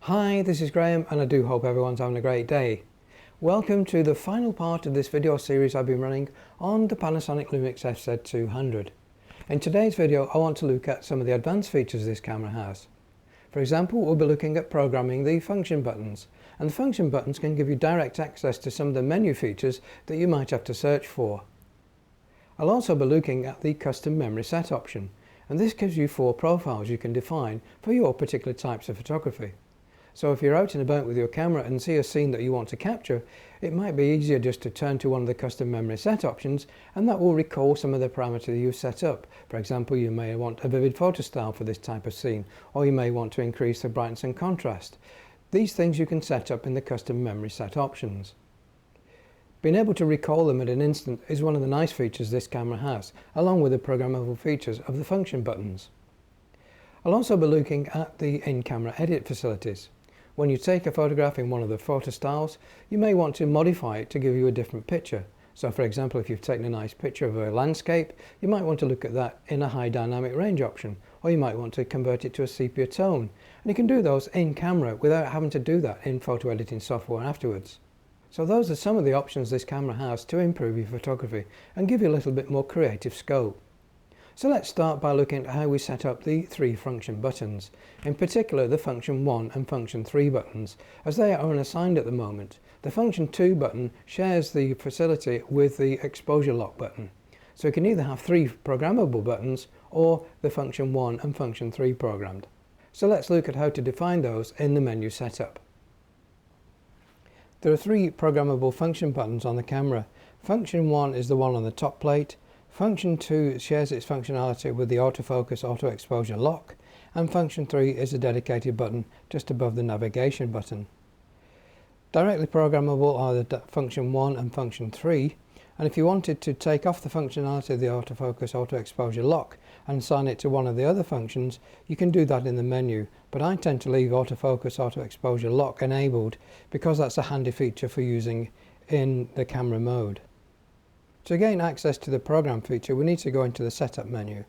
Hi, this is Graham and I do hope everyone's having a great day. Welcome to the final part of this video series I've been running on the Panasonic Lumix FZ200. In today's video I want to look at some of the advanced features this camera has. For example, we'll be looking at programming the function buttons, and the function buttons can give you direct access to some of the menu features that you might have to search for. I'll also be looking at the custom memory set option, and this gives you 4 profiles you can define for your particular types of photography. So if you're out and about with your camera and see a scene that you want to capture, it might be easier just to turn to one of the custom memory set options, and that will recall some of the parameters you've set up. For example, you may want a vivid photo style for this type of scene, or you may want to increase the brightness and contrast. These things you can set up in the custom memory set options. Being able to recall them at an instant is one of the nice features this camera has, along with the programmable features of the function buttons. I'll also be looking at the in-camera edit facilities. When you take a photograph in one of the photo styles, you may want to modify it to give you a different picture. So for example, if you've taken a nice picture of a landscape, you might want to look at that in a high dynamic range option, or you might want to convert it to a sepia tone. And you can do those in camera without having to do that in photo editing software afterwards. So those are some of the options this camera has to improve your photography and give you a little bit more creative scope. So let's start by looking at how we set up the 3 function buttons, in particular the function 1 and function 3 buttons, as they are unassigned at the moment. The function 2 button shares the facility with the exposure lock button. So you can either have 3 programmable buttons or the function 1 and function 3 programmed. So let's look at how to define those in the menu setup. There are 3 programmable function buttons on the camera. Function 1 is the one on the top plate. Function 2 shares its functionality with the autofocus auto exposure lock, and function 3 is a dedicated button just above the navigation button. Directly programmable are the function 1 and function 3, and if you wanted to take off the functionality of the autofocus auto exposure lock and assign it to one of the other functions, you can do that in the menu, but I tend to leave autofocus auto exposure lock enabled because that's a handy feature for using in the camera mode. To gain access to the program feature, we need to go into the setup menu,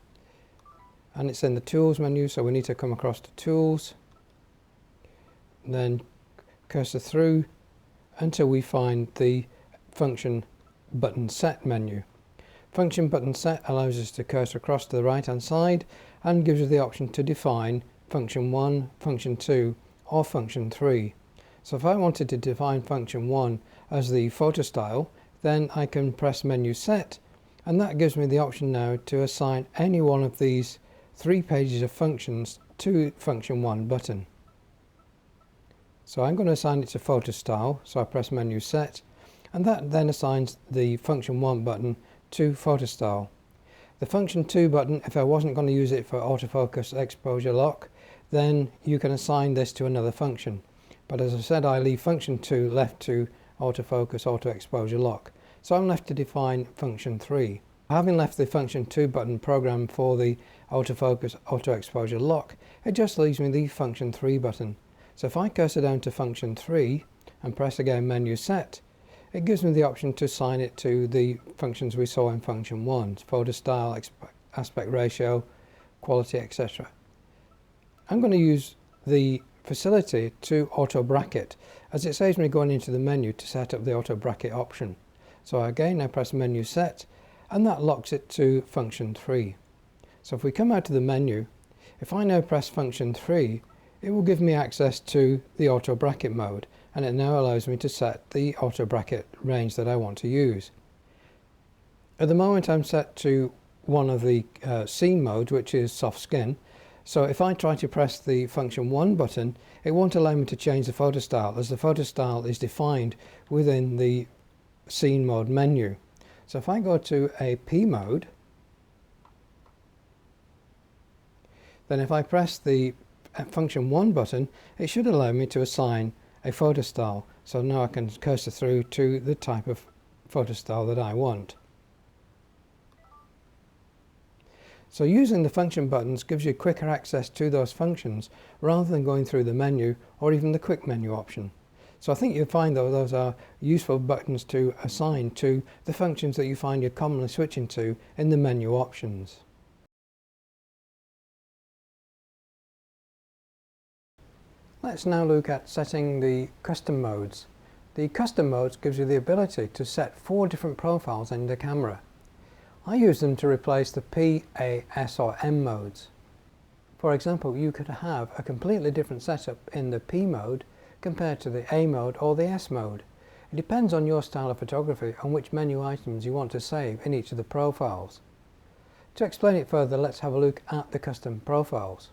and it's in the tools menu, so we need to come across to tools, then cursor through until we find the function button set menu. Function button set allows us to cursor across to the right hand side and gives us the option to define function 1, function 2 or function 3. So if I wanted to define function 1 as the photo style, then I can press menu set, and that gives me the option now to assign any one of these 3 pages of functions to function 1 button. So I'm going to assign it to photo style, so I press menu set, and that then assigns the function 1 button to photo style. The function 2 button, if I wasn't going to use it for autofocus exposure lock, then you can assign this to another function. But as I said, I leave function 2 left to autofocus auto exposure lock, so I'm left to define function 3. Having left the function 2 button programmed for the autofocus auto exposure lock, it just leaves me the function 3 button. So if I cursor down to function 3 and press again menu set, it gives me the option to assign it to the functions we saw in function 1, photo style, aspect ratio, quality, etc. I'm going to use the facility to auto bracket, as it saves me going into the menu to set up the auto bracket option. So again I press menu set, and that locks it to function 3. So if we come out of the menu, if I now press function 3, it will give me access to the auto bracket mode, and it now allows me to set the auto bracket range that I want to use. At the moment I'm set to one of the scene modes, which is soft skin. So if I try to press the function 1 button, it won't allow me to change the photo style, as the photo style is defined within the scene mode menu. So if I go to a P mode, then if I press the function 1 button, it should allow me to assign a photo style. So now I can cursor through to the type of photo style that I want. So using the function buttons gives you quicker access to those functions rather than going through the menu or even the quick menu option. So I think you'll find that those are useful buttons to assign to the functions that you find you're commonly switching to in the menu options. Let's now look at setting the custom modes. The custom modes gives you the ability to set 4 different profiles in the camera. I use them to replace the P, A, S or M modes. For example, you could have a completely different setup in the P mode compared to the A mode or the S mode. It depends on your style of photography and which menu items you want to save in each of the profiles. To explain it further, let's have a look at the custom profiles.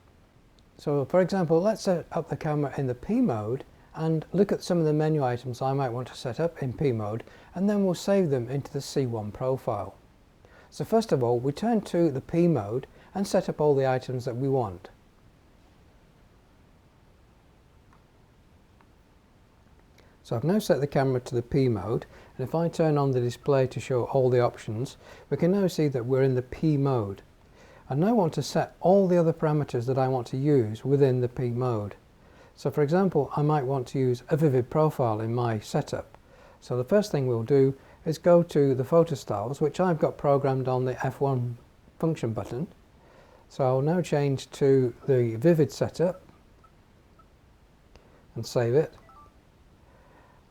So for example, let's set up the camera in the P mode and look at some of the menu items I might want to set up in P mode, and then we'll save them into the C1 profile. So first of all, we turn to the P mode and set up all the items that we want. So I've now set the camera to the P mode, and if I turn on the display to show all the options, we can now see that we're in the P mode. I now want to set all the other parameters that I want to use within the P mode. So for example, I might want to use a vivid profile in my setup. So the first thing we'll do is go to the photo styles, which I've got programmed on the F1 function button. So I'll now change to the vivid setup and save it.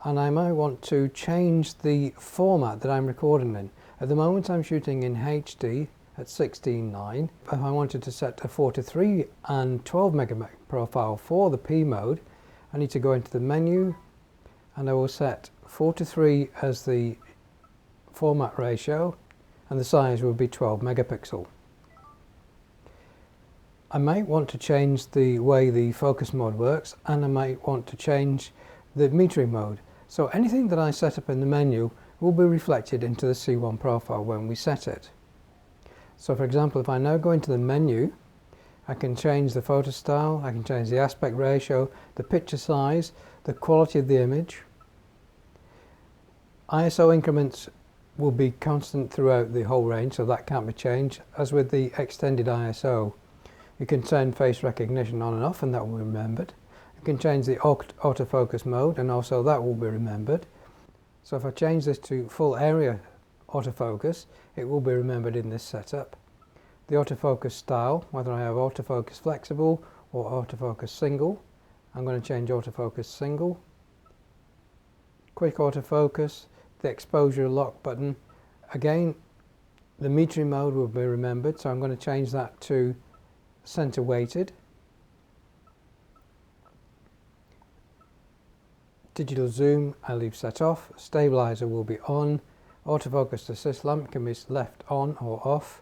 And I might want to change the format that I'm recording in. At the moment I'm shooting in HD at 16:9. If I wanted to set a 43 and 12 megabit profile for the P mode, I need to go into the menu and I will set 43 as the format ratio and the size will be 12 megapixel. I might want to change the way the focus mode works, and I might want to change the metering mode. So anything that I set up in the menu will be reflected into the C1 profile when we set it. So for example, if I now go into the menu, I can change the photo style, I can change the aspect ratio, the picture size, the quality of the image. ISO increments will be constant throughout the whole range, so that can't be changed. As with the extended ISO, you can turn face recognition on and off, and that will be remembered. You can change the autofocus mode, and also that will be remembered. So if I change this to full area autofocus, it will be remembered in this setup. The autofocus style, whether I have autofocus flexible or autofocus single, I'm going to change autofocus single. Quick autofocus, the exposure lock button. Again, the metering mode will be remembered, so I'm going to change that to center weighted. Digital zoom I leave set off. Stabilizer will be on. Autofocus assist lamp can be left on or off.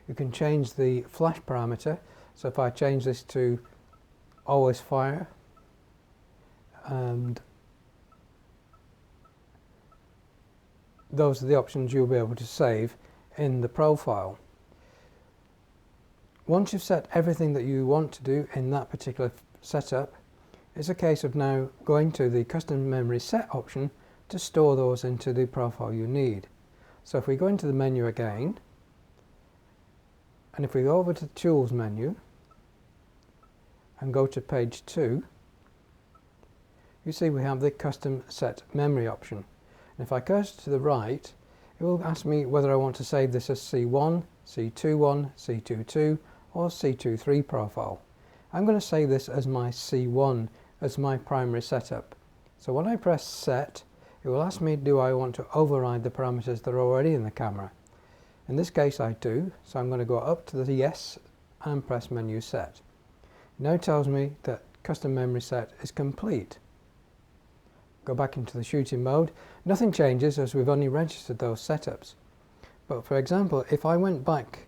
You can change the flash parameter, so if I change this to always fire, and those are the options you'll be able to save in the profile. Once you've set everything that you want to do in that particular setup, it's a case of now going to the custom memory set option to store those into the profile you need. So if we go into the menu again, and if we go over to the tools menu and go to page 2, you see we have the custom set memory option. And if I cursor to the right, it will ask me whether I want to save this as C1, C21, C22 or C23 profile. I'm going to save this as my C1 as my primary setup. So when I press set, it will ask me, do I want to override the parameters that are already in the camera? In this case I do, so I'm going to go up to the yes and press menu set. It now tells me that custom memory set is complete. Go back into the shooting mode. Nothing changes as we've only registered those setups. But for example, if I went back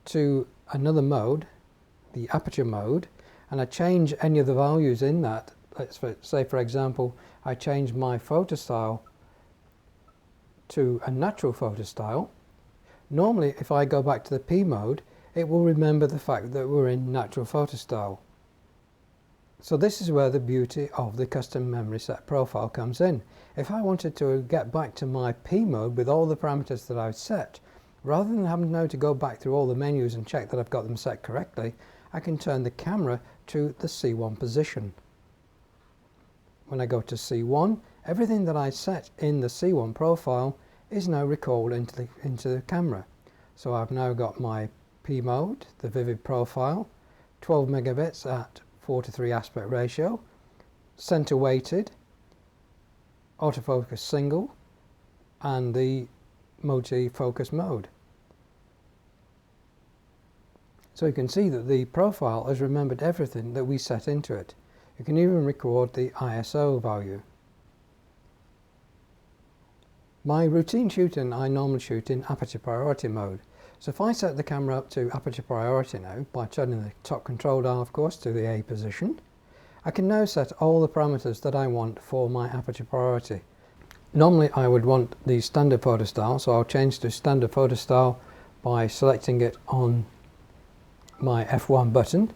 to another mode, the aperture mode, and I change any of the values in that, let's say for example I change my photo style to a natural photo style, normally if I go back to the P mode it will remember the fact that we're in natural photo style. So this is where the beauty of the custom memory set profile comes in. If I wanted to get back to my P mode with all the parameters that I've set, rather than having now to go back through all the menus and check that I've got them set correctly, I can turn the camera to the C1 position. When I go to C1, everything that I set in the C1 profile is now recalled into the camera. So I've now got my P mode, the vivid profile, 12 megabits at 4:3 aspect ratio, center weighted, autofocus single, and the multi-focus mode. So you can see that the profile has remembered everything that we set into it. You can even record the ISO value. My routine shooting I normally shoot in aperture priority mode. So if I set the camera up to aperture priority now, by turning the top control dial of course to the A position, I can now set all the parameters that I want for my aperture priority. Normally I would want the standard photo style, so I'll change to standard photo style by selecting it on my F1 button.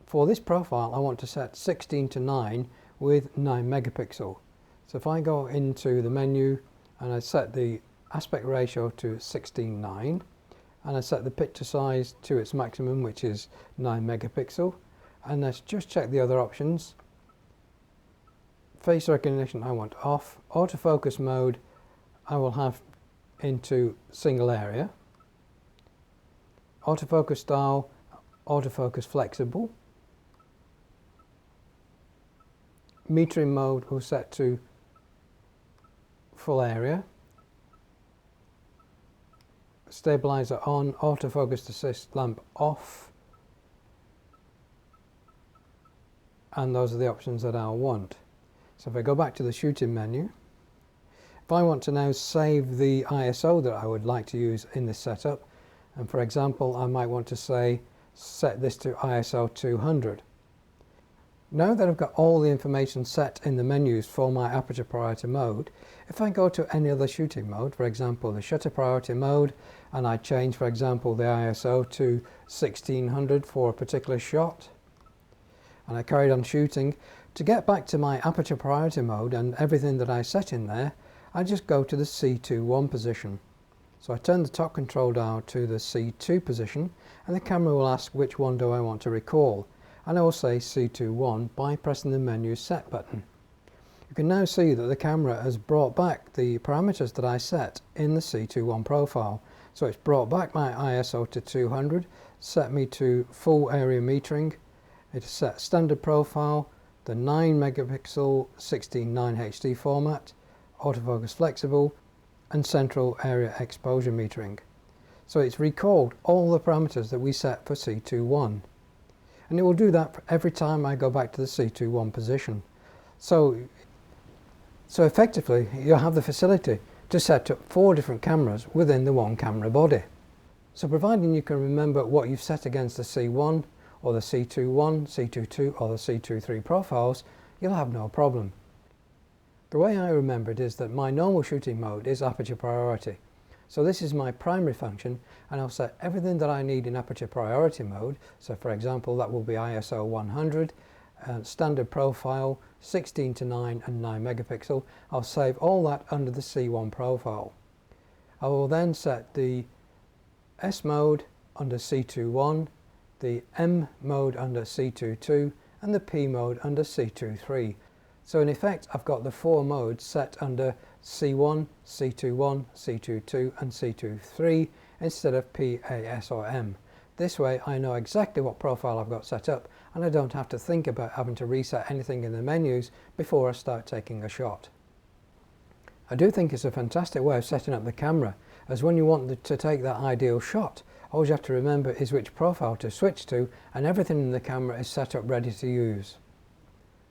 For this profile I want to set 16:9 with 9 megapixel. So if I go into the menu and I set the aspect ratio to 16:9 and I set the picture size to its maximum, which is 9 megapixel, and let's just check the other options. Face recognition I want off. Autofocus mode I will have into single area. Autofocus style, autofocus flexible. Metering mode will set to full area. Stabilizer on, autofocus assist lamp off. And those are the options that I'll want. So if I go back to the shooting menu, if I want to now save the ISO that I would like to use in this setup, and for example I might want to say set this to ISO 200. Now that I've got all the information set in the menus for my aperture priority mode, if I go to any other shooting mode, for example the shutter priority mode, and I change for example the ISO to 1600 for a particular shot, and I carried on shooting, to get back to my aperture priority mode and everything that I set in there, I just go to the C21 position. So I turn the top control dial to the C2 position and the camera will ask which one do I want to recall, and I will say C21 by pressing the menu set button. You can now see that the camera has brought back the parameters that I set in the C21 profile. So it's brought back my ISO to 200, set me to full area metering, it has set standard profile, the 9 megapixel 16:9 HD format, autofocus flexible, and central area exposure metering. So it's recalled all the parameters that we set for C21. And it will do that for every time I go back to the C21 position. So effectively you'll have the facility to set up 4 different cameras within the one camera body. So providing you can remember what you've set against the C1 or the C21, C22 or the C23 profiles, you'll have no problem. The way I remember it is that my normal shooting mode is aperture priority. So this is my primary function, and I'll set everything that I need in aperture priority mode. So for example that will be ISO 100, standard profile, 16:9 and 9 megapixel. I'll save all that under the C1 profile. I will then set the S mode under C21, the M mode under C22 and the P mode under C23. So in effect I've got the 4 modes set under C1, C21, C22 and C23 instead of P, A, S or M. This way I know exactly what profile I've got set up and I don't have to think about having to reset anything in the menus before I start taking a shot. I do think it's a fantastic way of setting up the camera, as when you want to take that ideal shot, all you have to remember is which profile to switch to and everything in the camera is set up ready to use.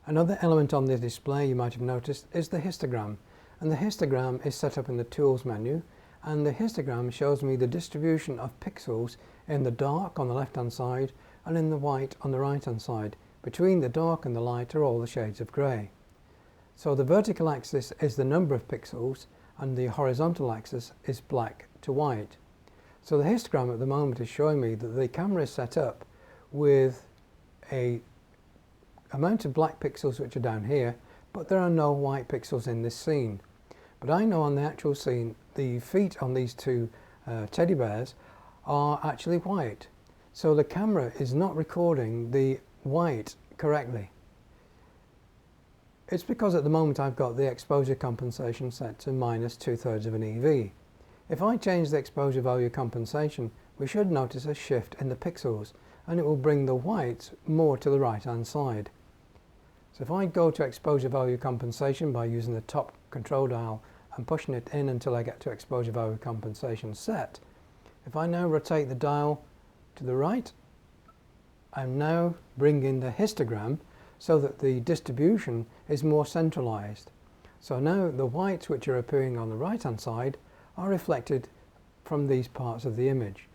Another element on the display you might have noticed is the histogram, and the histogram is set up in the tools menu, and the histogram shows me the distribution of pixels in the dark on the left hand side and in the white on the right hand side. Between the dark and the light are all the shades of grey. So the vertical axis is the number of pixels and the horizontal axis is black to white. So the histogram at the moment is showing me that the camera is set up with a amount of black pixels which are down here, but there are no white pixels in this scene. But I know on the actual scene the feet on these 2 teddy bears are actually white. So the camera is not recording the white correctly. It's because at the moment I've got the exposure compensation set to -2/3 of an EV. If I change the exposure value compensation, we should notice a shift in the pixels and it will bring the whites more to the right hand side. So if I go to exposure value compensation by using the top control dial and pushing it in until I get to exposure value compensation set, if I now rotate the dial to the right, I'm now bringing the histogram so that the distribution is more centralized. So now the whites which are appearing on the right hand side are reflected from these parts of the image.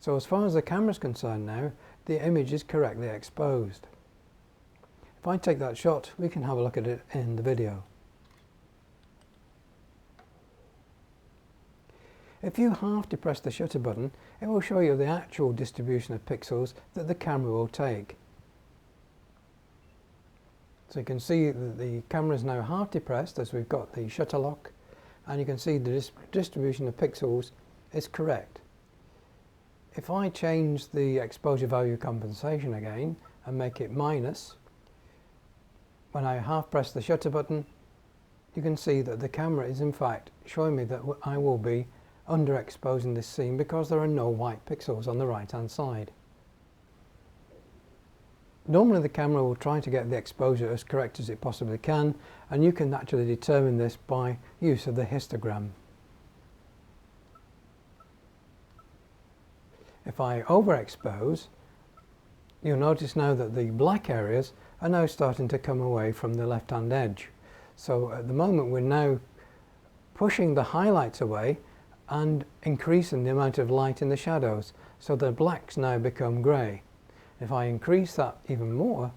So as far as the camera is concerned now, the image is correctly exposed. If I take that shot, we can have a look at it in the video. If you half depress the shutter button, it will show you the actual distribution of pixels that the camera will take. So you can see that the camera is now half depressed as we've got the shutter lock, and you can see the distribution of pixels is correct. If I change the exposure value compensation again and make it minus, when I half press the shutter button, you can see that the camera is in fact showing me that I will be underexposing this scene because there are no white pixels on the right hand side. Normally the camera will try to get the exposure as correct as it possibly can, and you can actually determine this by use of the histogram. If I overexpose, you'll notice now that the black areas are now starting to come away from the left hand edge. So at the moment we're now pushing the highlights away and increasing the amount of light in the shadows, so the blacks now become grey. If I increase that even more,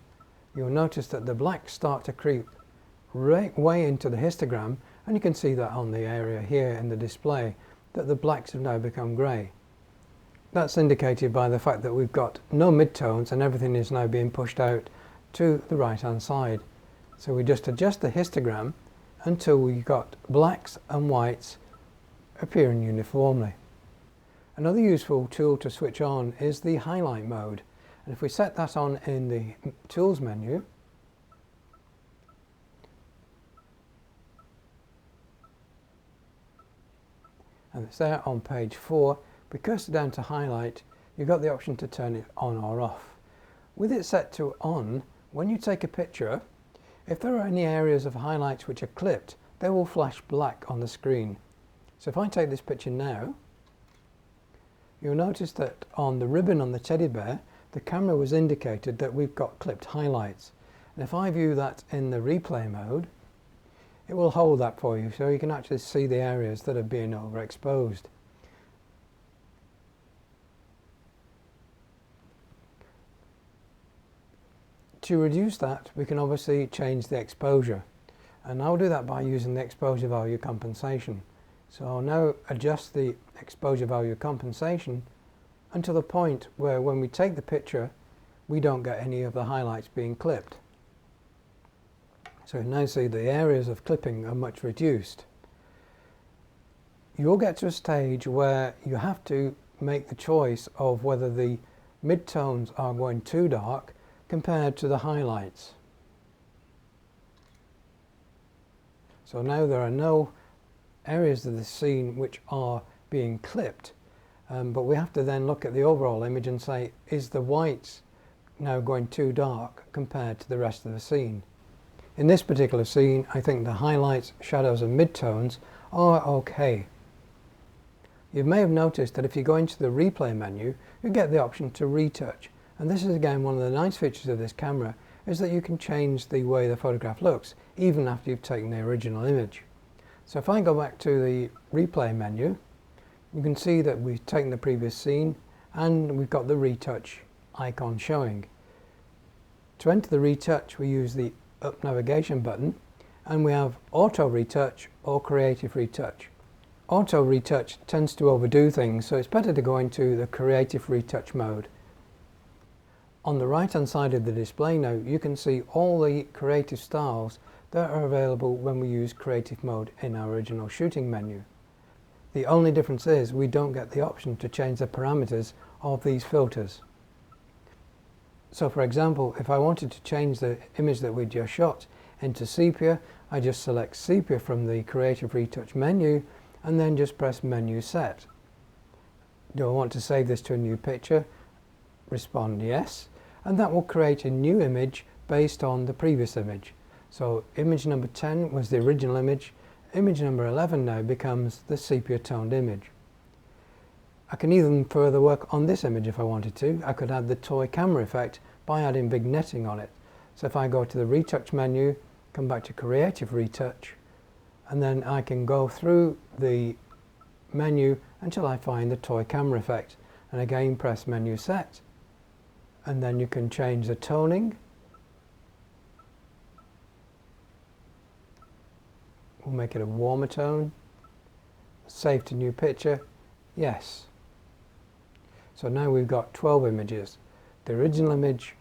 you'll notice that the blacks start to creep right way into the histogram, and you can see that on the area here in the display that the blacks have now become grey. That's indicated by the fact that we've got no midtones and everything is now being pushed out to the right hand side. So we just adjust the histogram until we've got blacks and whites appearing uniformly. Another useful tool to switch on is the highlight mode, and if we set that on in the tools menu, and it's there on page 4, we cursor down to highlight, you've got the option to turn it on or off. With it set to on, when you take a picture, if there are any areas of highlights which are clipped, they will flash black on the screen. So if I take this picture now, you'll notice that on the ribbon on the teddy bear, the camera was indicated that we've got clipped highlights. And if I view that in the replay mode, it will hold that for you, so you can actually see the areas that are being overexposed. To reduce that, we can obviously change the exposure, and I'll do that by using the exposure value compensation. So I'll now adjust the exposure value compensation until the point where when we take the picture we don't get any of the highlights being clipped. So you now see the areas of clipping are much reduced. You'll get to a stage where you have to make the choice of whether the midtones are going too dark compared to the highlights. So now there are no areas of the scene which are being clipped, but we have to then look at the overall image and say, is the whites now going too dark compared to the rest of the scene? In this particular scene, I think the highlights, shadows and midtones are okay. You may have noticed that if you go into the replay menu, you get the option to retouch, and this is again one of the nice features of this camera, is that you can change the way the photograph looks even after you've taken the original image. So if I go back to the replay menu, you can see that we've taken the previous scene and we've got the retouch icon showing. To enter the retouch, we use the up navigation button, and we have auto retouch or creative retouch. Auto retouch tends to overdo things, so it's better to go into the creative retouch mode. On the right hand side of the display now, you can see all the creative styles that are available when we use creative mode in our original shooting menu. The only difference is we don't get the option to change the parameters of these filters. So for example, if I wanted to change the image that we just shot into sepia, I just select sepia from the creative retouch menu and then just press menu set. Do I want to save this to a new picture? Respond yes, and that will create a new image based on the previous image. So image number 10 was the original image. Image number 11 now becomes the sepia toned image. I can even further work on this image if I wanted to. I could add the toy camera effect by adding vignetting on it. So if I go to the retouch menu, come back to creative retouch, and then I can go through the menu until I find the toy camera effect, and again press menu set, and then you can change the toning. We'll make it a warmer tone. Save to new picture. Yes. So now we've got 12 images. The original image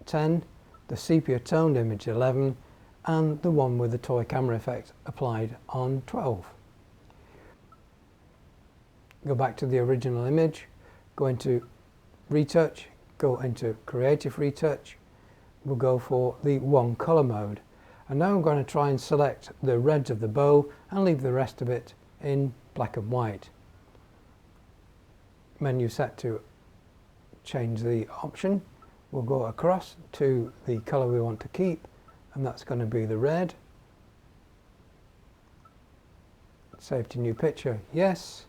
10, the sepia toned image 11, and the one with the toy camera effect applied on 12. Go back to the original image, go into retouch, go into creative retouch. We'll go for the one color mode. And now I'm going to try and select the reds of the bow and leave the rest of it in black and white. Menu set to change the option. We'll go across to the color we want to keep, and that's going to be the red. Save to new picture, yes.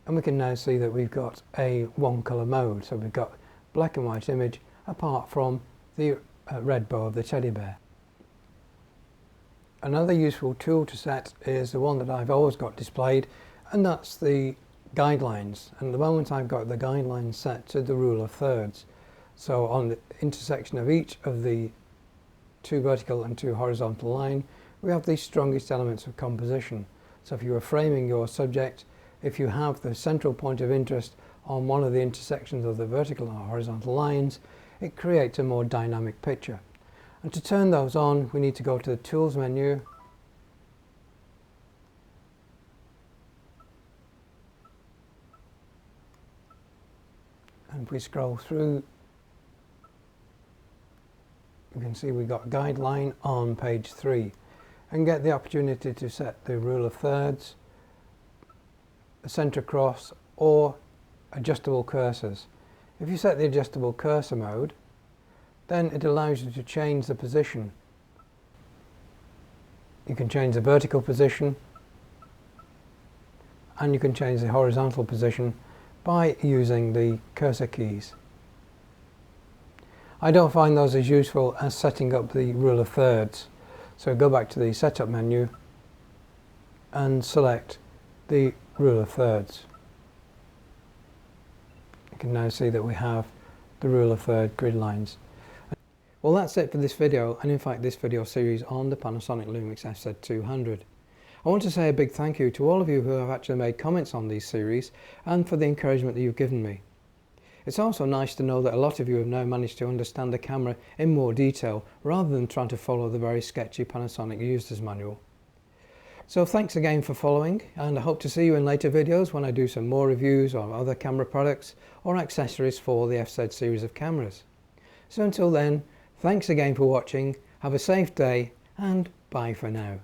And we can now see that we've got a one color mode. So we've got black and white image apart from the red bow of the teddy bear. Another useful tool to set is the one that I've always got displayed, and that's the guidelines. And at the moment I've got the guidelines set to the rule of thirds. So on the intersection of each of the two vertical and two horizontal line, we have the strongest elements of composition. So if you are framing your subject, if you have the central point of interest on one of the intersections of the vertical or horizontal lines, it creates a more dynamic picture. And to turn those on, we need to go to the Tools menu, and if we scroll through, you can see we've got Guideline on page 3, and get the opportunity to set the rule of thirds, a center cross, or adjustable cursors. If you set the adjustable cursor mode, then it allows you to change the position. You can change the vertical position, and you can change the horizontal position by using the cursor keys. I don't find those as useful as setting up the rule of thirds. So go back to the setup menu and select the rule of thirds. You can now see that we have the rule of third grid lines. Well, that's it for this video, and in fact this video series on the Panasonic Lumix FZ200. I want to say a big thank you to all of you who have actually made comments on these series and for the encouragement that you've given me. It's also nice to know that a lot of you have now managed to understand the camera in more detail rather than trying to follow the very sketchy Panasonic user's manual. So thanks again for following, and I hope to see you in later videos when I do some more reviews on other camera products or accessories for the FZ series of cameras. So until then, thanks again for watching, have a safe day, and bye for now.